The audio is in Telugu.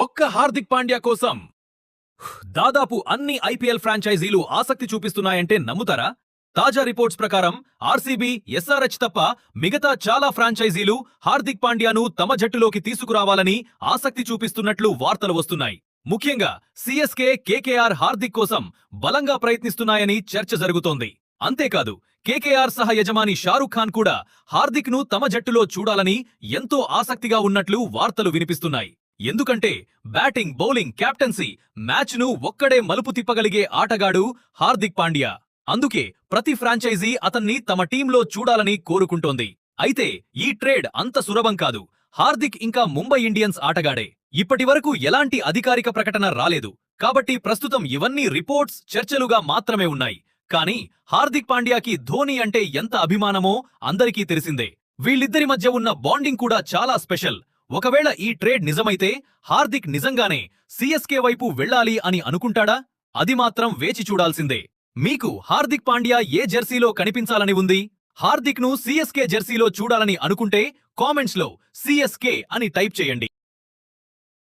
ఒక్క హార్దిక్ పాండ్యా కోసం దాదాపు అన్ని ఐపీఎల్ ఫ్రాంచైజీలు ఆసక్తి చూపిస్తున్నాయంటే నమ్ముతారా? తాజా రిపోర్ట్స్ ప్రకారం ఆర్సీబీ, ఎస్ఆర్హెచ్ తప్ప మిగతా చాలా ఫ్రాంచైజీలు హార్దిక్ పాండ్యాను తమ జట్టులోకి తీసుకురావాలని ఆసక్తి చూపిస్తున్నట్లు వార్తలు వస్తున్నాయి. ముఖ్యంగా సీఎస్కే, కేకేఆర్ హార్దిక్ కోసం బలంగా ప్రయత్నిస్తున్నాయని చర్చ జరుగుతోంది. అంతేకాదు, కేకేఆర్ సహ యజమాని షారుఖ్ ఖాన్ కూడా హార్దిక్ ను తమ జట్టులో చూడాలని ఎంతో ఆసక్తిగా ఉన్నట్లు వార్తలు వినిపిస్తున్నాయి. ఎందుకంటే బ్యాటింగ్, బౌలింగ్, కెప్టెన్సీ, మ్యాచ్ ను ఒక్కడే మలుపు తిప్పగలిగే ఆటగాడు హార్దిక్ పాండ్యా. అందుకే ప్రతి ఫ్రాంచైజీ అతన్ని తమ టీంలో చూడాలని కోరుకుంటోంది. అయితే ఈ ట్రేడ్ అంత సులభం కాదు. హార్దిక్ ఇంకా ముంబై ఇండియన్స్ ఆటగాడే. ఇప్పటివరకు ఎలాంటి అధికారిక ప్రకటన రాలేదు. కాబట్టి ప్రస్తుతం ఇవన్నీ రిపోర్ట్స్, చర్చలుగా మాత్రమే ఉన్నాయి. కానీ హార్దిక్ పాండ్యాకి ధోనీ అంటే ఎంత అభిమానమో అందరికీ తెలిసిందే. వీళ్ళిద్దరి మధ్య ఉన్న బాండింగ్ కూడా చాలా స్పెషల్. ఒకవేళ ఈ ట్రేడ్ నిజమైతే హార్దిక్ నిజంగానే సీఎస్కే వైపు వెళ్ళాలి అని అనుకుంటాడా? అది మాత్రం వేచి చూడాల్సిందే. మీకు హార్దిక్ పాండ్యా ఏ జెర్సీలో కనిపించాలని ఉంది? హార్దిక్ ను సీఎస్కే జెర్సీలో చూడాలని అనుకుంటే కామెంట్స్ లో సీఎస్కే అని టైప్ చేయండి.